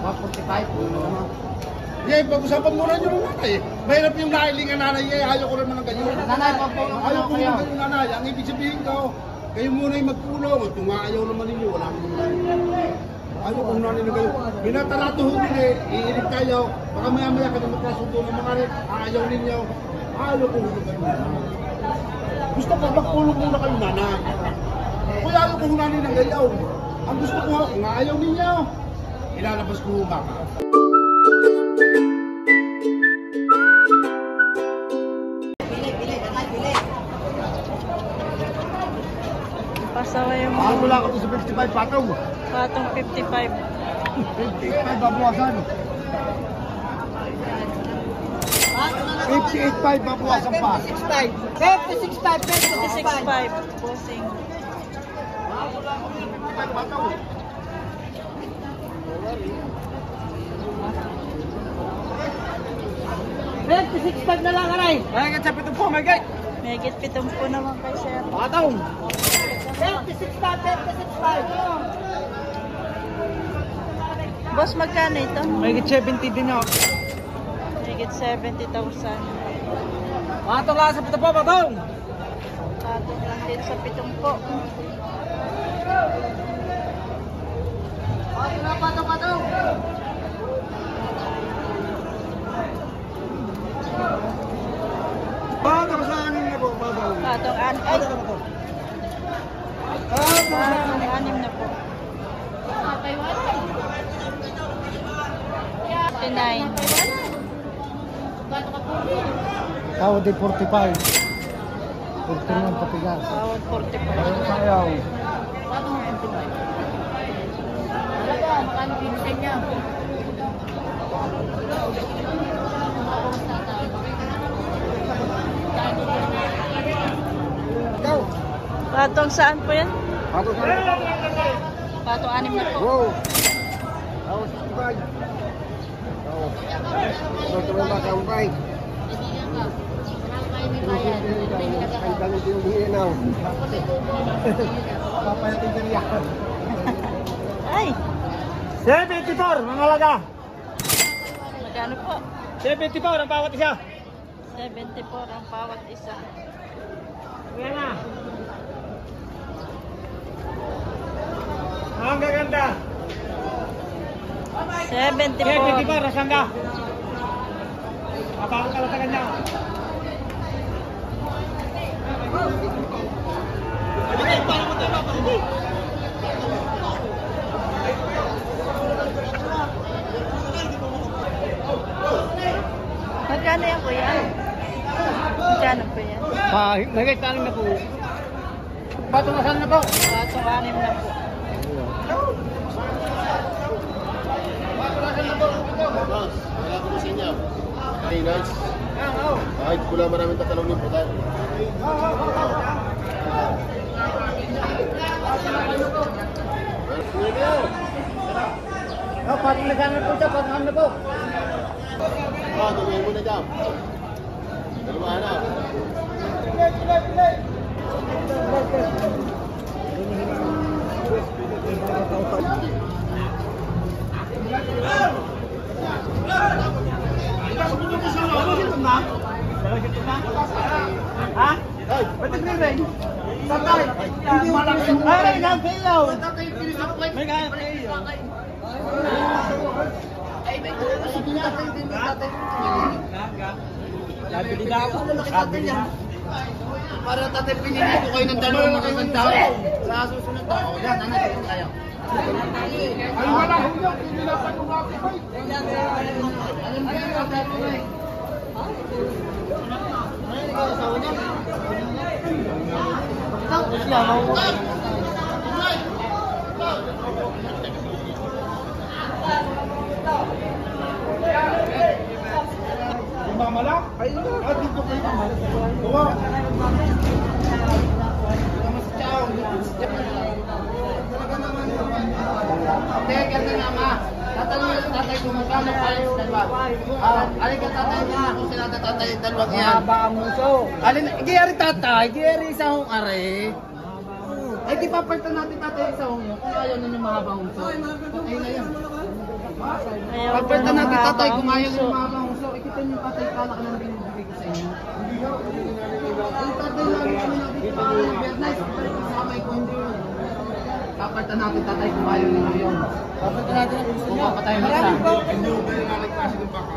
145. Yeah, pag-usapan mo rin yung nanay. Mahirap yung nahilingan nanay. Ayaw ko naman ng ganyan. Nanay, pagpulong Ayaw ko naman ng nanay. Ang ibig sabihin ko, kayo muna yung magpulong. At kung ayaw naman ninyo, wala naman nanay. Ayaw ko nanay na kayo. Binatalatuhon eh. Iinip kayo. Baka maya-maya ka na magkasundo ng mga rin. Ayaw ninyo. Ayaw ko naman kayo nanay. Gusto ko magpulong muna kayo nanay. Kaya ayaw ko nanay ng gayaw. Ang gusto ko, kung ayaw ninyo, ilalabas ko baka. Pasawa yung Mahal mo lang ako sa 55 patong. patong 55. 55 babuwasan. 58.5 babuwasan pa. 56.5 bossing. 56.5 na lang, aray. Ay, ka sa 70 may gay. May higit 70 naman kay sir. Patong. 56.5. Boss, magkano ito? May 70 din ako. May higit 70,000. Patong lang sa pito po, patong. Patong lang din sa 70. Patong. Patong sa anin na po, patong. Patong anim na po. 59. Tawad ay 45. 49 patigas. Bawat 45. Sayaw. Patong saan po yan? Patong sa anin. Patong anim na po. Wow. Tawad 65. Tawad. Ito may makampay. Ang dami din yung hinaw. Papayatin ka niya. Ay! 74, mga laga. Magkano po? 74 ang bawat isa. 74 ang bawat isa. Yan na. Ang gaganda. 74. 74, nasaan ka? Abang ka lang sa kanya. Magkano yan kuya? Magkano po yan? Nagkitaling na po. Patong nasaan na po? Patong anim na po. Boss, wala ko sa inyo. Hey, nice. Kahit pula maraming tatalong po tayo. Patong nasaan na po siya, patong na po. Tumingin mo na dyan. Dalawa na. Ha? Ba't nag-ring? Tatay! Ay, nag-ilaw! May nag-ilaw! Ay, may kasi tatay din tatay. Nabili na ako. Nabili na. Para tatay pinili ko kayo ng dalawang magaganda. Sa susunod na ako. Yan, nanay ko kayo. Ay, wala ko yun. Hindi na pa kumapay. Alam ko yung tatay ko eh. Ay, ikaw asawa niya. Mamala? Ay, dito kayo naman. Gawa. Teka na nama. Tatanungin sa tatay kung magkano palis dalawa. Alin ka tatay niya kung sila tatay dalawa niya. Mahaba ang muso. Alin, giyari tatay, giyari isa hong are. Ay, di papalitan natin tatay isa hong yun. Kung ayaw ninyo mahabang uso. Okay na yan. Ayaw Pagpalitan ng natin mga tatay, kung ayaw bangso. yung mga bangso, ikitin yung tatay, kala ka lang binibigay ko sa inyo. Yung tatay lagi kami nakikita, very nice, pero kung sa kamay ko hindi yun. Papalitan natin tatay, kung ayaw ninyo yun. Papalitan natin ang gusto nyo. Papatay mo siya. Hindi ko kayo naligpasin ng baka.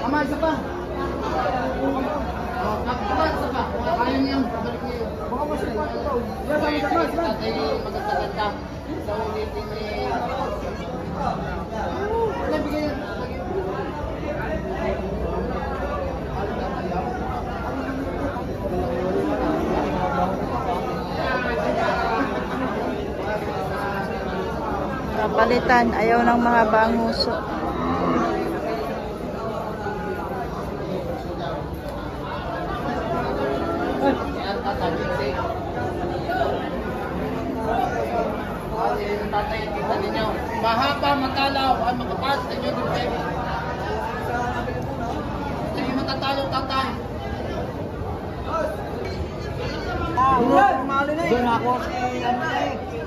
Ama, isa pa. Isa pa. Kung ayaw niyo, babalik niyo yun. Baka mas ito. Tatay, maganda-ganda. Sa ulitin ni... Wala, bigay yan. Kapalitan, ayaw ng mga banguso. Mahaba, matalaw, ay makapas, inyo din pwede. Hindi matatalo, tatay. Doon ako si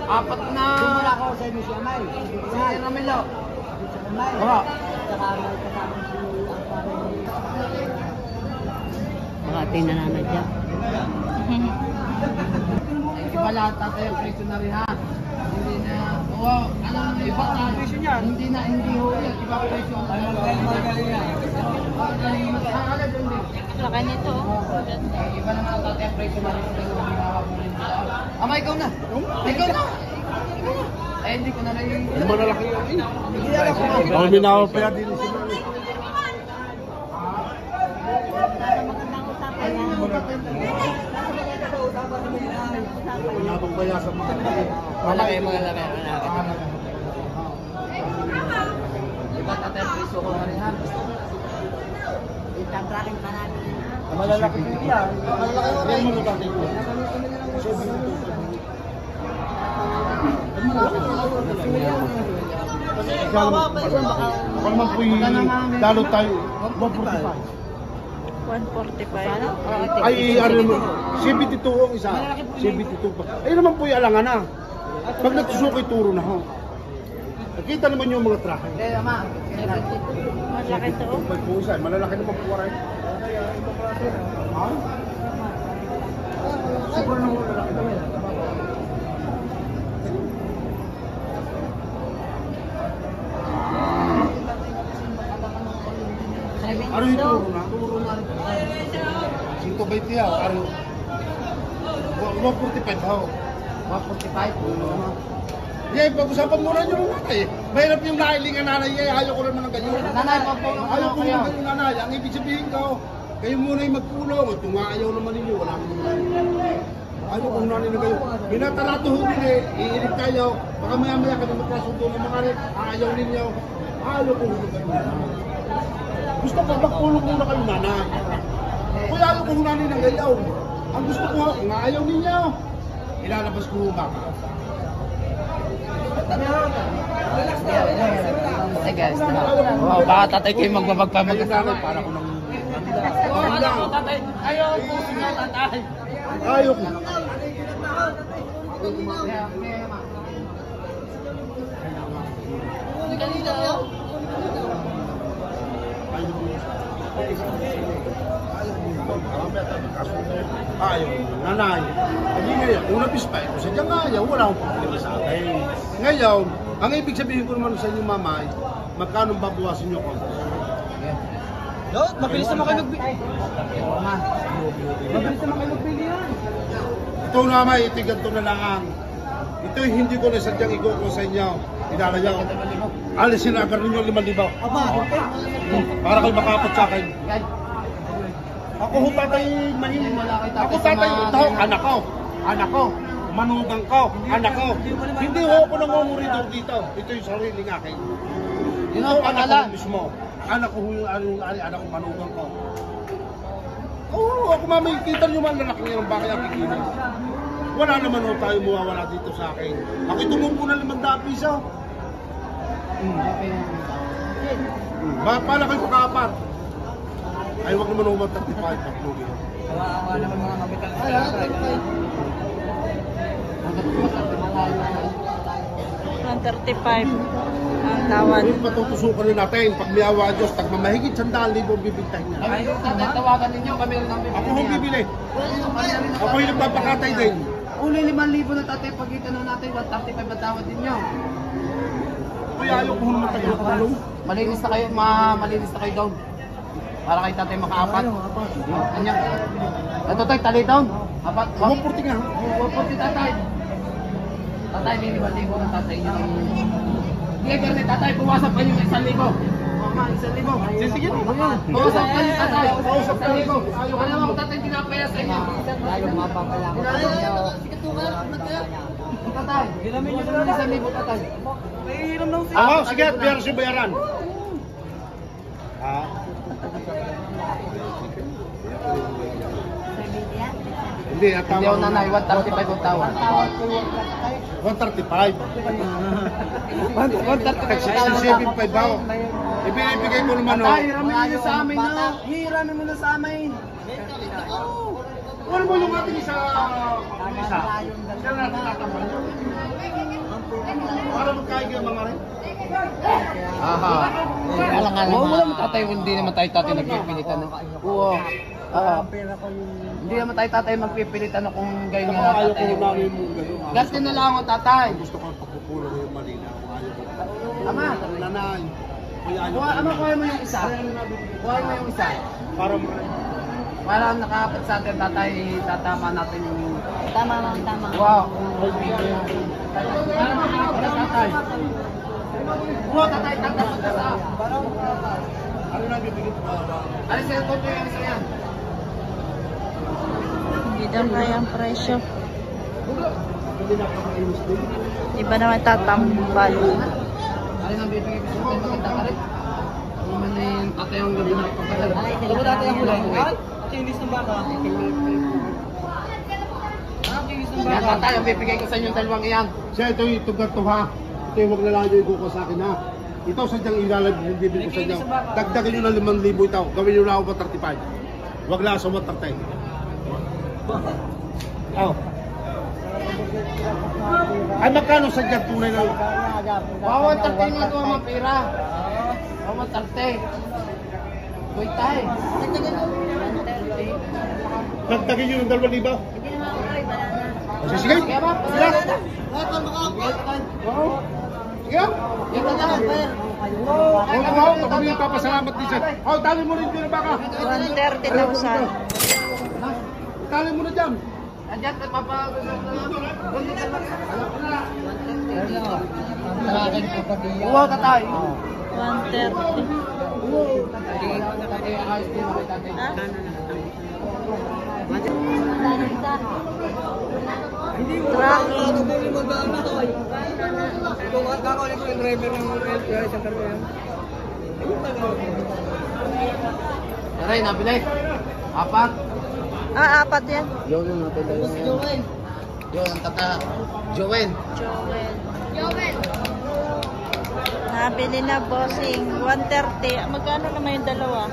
Apat na... Doon ako sa Miss Yamay. Si Ramelo. Yamay. Oo. Saka may kasama si Baka tinananadya. Iba lahat tatay ang presyo na rin ha. Hindi na... Oo, ano iba na presyo niyan? Hindi na, hindi ho. Iba presyo. Magaling yan. Laki nito. Iba naman ang tatay ang presyo na rin. Ama, ikaw na. Ikaw na. Eh, hindi ko na rin. Malalaki yun. Ako minawa pa yan din sila. Wala bang kaya sa mga Malaki mga laki. Iba tatay ang presyo ko na rin ha. Itatrakin pa natin. malalaki din yan. Malalaki ko rin. Malalaki ko. Kung naman po'y lalo tayo, 145. 145, ano? Ay, ano naman, 72 ang isa. 72 pa. Ay naman po'y alangan na. Pag nagsusukoy turo na ho. Nakita naman yung mga trahe. Hindi, ama. Malaki to. May po isa, malalaki naman po rin. Ha? Sobrang naman malalaki naman. Ano yung turo na? Turo na rin. 120 ha, ano? 145 ha. 145. Yeah, pag-usapan muna nyo ng nanay. Mahirap yung nailing ang nanay, ayaw ko naman ng ganyan. Nanay, Ayaw ko naman ng nanay. Ang ibig sabihin ko, kayo muna yung magpulong. At tungayaw naman ninyo, wala naman nanay. Ayaw ko nanay na kayo. Pinatalatuhon din eh, iilig kayo. Baka maya-maya ka na magkasundo ng mga rin. Ayaw ninyo. Ayaw ko naman kayo nanay. Gusto ko magpulong muna kayo nanay. Kaya ayaw ko nanay ng gayaw. Ang gusto ko, kung ayaw ninyo, ilalabas ko baka. Hey guys, wow, baka tatay kayo magbabagpamag. Para ko nang... Ayaw ko tatay. Ayaw ko sila tatay. Ayaw ko. Ayaw ko. Nanay. Hindi ngayon, kung nabispay ko, sadyang ayaw, wala akong problema sa akin. Ngayon, ang ibig sabihin ko naman sa inyo, mamay, magkano babawasin nyo ko? No, mabilis naman kayo magbili. Mabilis naman kayo magbili yan. Ito naman, ito ganito na lang. Ito hindi ko na sadyang ikuko sa inyo. Inalayaw. Alisin na agad ninyo 5,000. Aba, Para kayo makapat sa akin. Ako ho tatay mahilig. Ako tatay, ito ho, anak ko. Anak ko. Manugang ko. Anak ko. Hindi ho ako nangunguridor dito. Ito yung sariling akin. Ito ho, anak ko mismo. Anak ko yung anak ko, manugang ko. Oo, ako makikita nyo man lalaki niya ng bakit ang kikinig. Wala naman ho tayo mawawala dito sa akin. Ako tumupo ng 500 piso. Paano kayo makaapat? Ay, wag naman ho 135 pag-lugi. Kawawa naman mga kapitan. 135 ang tawad. Yung patutusukan na natin, pag may awa Diyos, tagmamahigit 100,000 bibigtahin niya. Ay, tatay, tawagan ninyo kami rin ang bibili. Ako hong bibili. Ako yung nagpapakatay din. Uli 5,000 na tatay, pagkita na natin, 135 ang tawad ninyo. Kaya ayaw ko naman tayo tulong. Malinis na kayo doon. Para kay tatay makaapat. Kanya. Ito tayo, tali down. Apat. 140 nga. 140 tatay. Tatay, may 5,000 na tatay niyo. Sige, pero tatay, buwasan pa yung 1,000. Mama, 1,000. Sige. Buwasan pa yung tatay. 1,000. Ano naman kung tatay pinapaya sa inyo? Lalo mapapala ko sa inyo. Tatay, ginamin niyo na 1,000 tatay. Ako, sige, biyar siya bayaran. Hindi, at Hindi ako nanay, 135 ang tawad. 135. 137.5 daw. Ibinibigay ko naman, no? Tatay, hiramin niyo sa amin na. Hiramin mo na sa amin. Ano mo yung ating isa? Siya natin tatambal. Para magkain kayo mga rin. Aha. Oo, wala mo tatay, hindi naman tayo tatay nagpipilitan. Oo. Hindi naman tayo tatay magpipilitan na kung gayon nga Ayaw ko tatay. namin mo gano'n. Gasto na lang ako tatay. Gusto ko pagpupulo ko yung Manila. Ayaw ko. Ama, Nanay. Kuya, ayaw ko. ama, kuha mo yung isa. Kuha mo yung isa. Para Para nakapat sa atin tatay, tatama natin yung... Tama lang, tama. Wow. Para tatay. Wow, tatay, tatapos na sa... ano na bibigit ko? Alis yung toto yung isa yan. Hindi daw kaya ang presyo. Hindi na ako ayos din. Iba naman tatambal. Alin ang bibigay ko sa tatay, makita ka rin. Naman na yung tatay ang gabi na pagkakal. Ito tatay ang hulay. Chinis ng baka. Yan tatay, ang bibigay ko sa inyo dalawang iyan. Siya, ito yung tugat to ha. Ito yung wag na lang yung iguko sa akin ha. Ito sadyang ilalagay yung bibig ko sa inyo. Dagdagan nyo ng 5,000 ito. Gawin nyo na ako 35. Wag lang sa 130. Oh. Ay magkano sadyang tunay na? Bawat 30 nga ito ang pera. Bawat 30. Wait tayo. Dagdagan nyo ng 2,000. Hindi naman ako kayo, wala na. Sige, sige. Kaya ba? Sige. Sige. Yan na lang. Oo, kami yung papasalamat din siya. Oh, tali mo rin din baka. 130,000. Tali mo na dyan. Andiyan, papa. Wow, tatay. 130. Ha? Tracking. Kakakunin ko yung driver ng isang kargo yan. Aray, nabili. Apat. Apat yan. Yun ang nabili. Yun ang tata. Jowen. Joel. Nabili na bossing. 130. Magkano naman yung dalawa?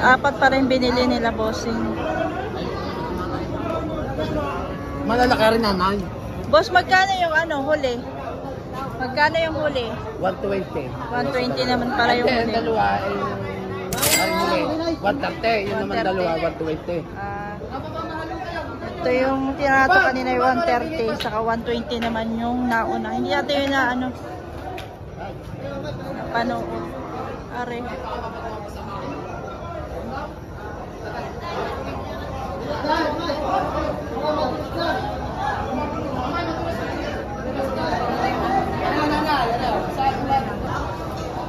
Apat pa rin binili nila bossing. Malalaki rin nanay. Boss, magkano yung huli? Magkano yung huli? 120. 120 naman pala yung Yung huli. dalawa ay huli. 130. Yun naman 130. dalawa, 120. Ito yung tinato kanina yung 130, saka 120 naman yung nauna. Hindi natin yung napanood. Are.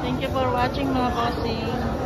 Thank you for watching mga bossing.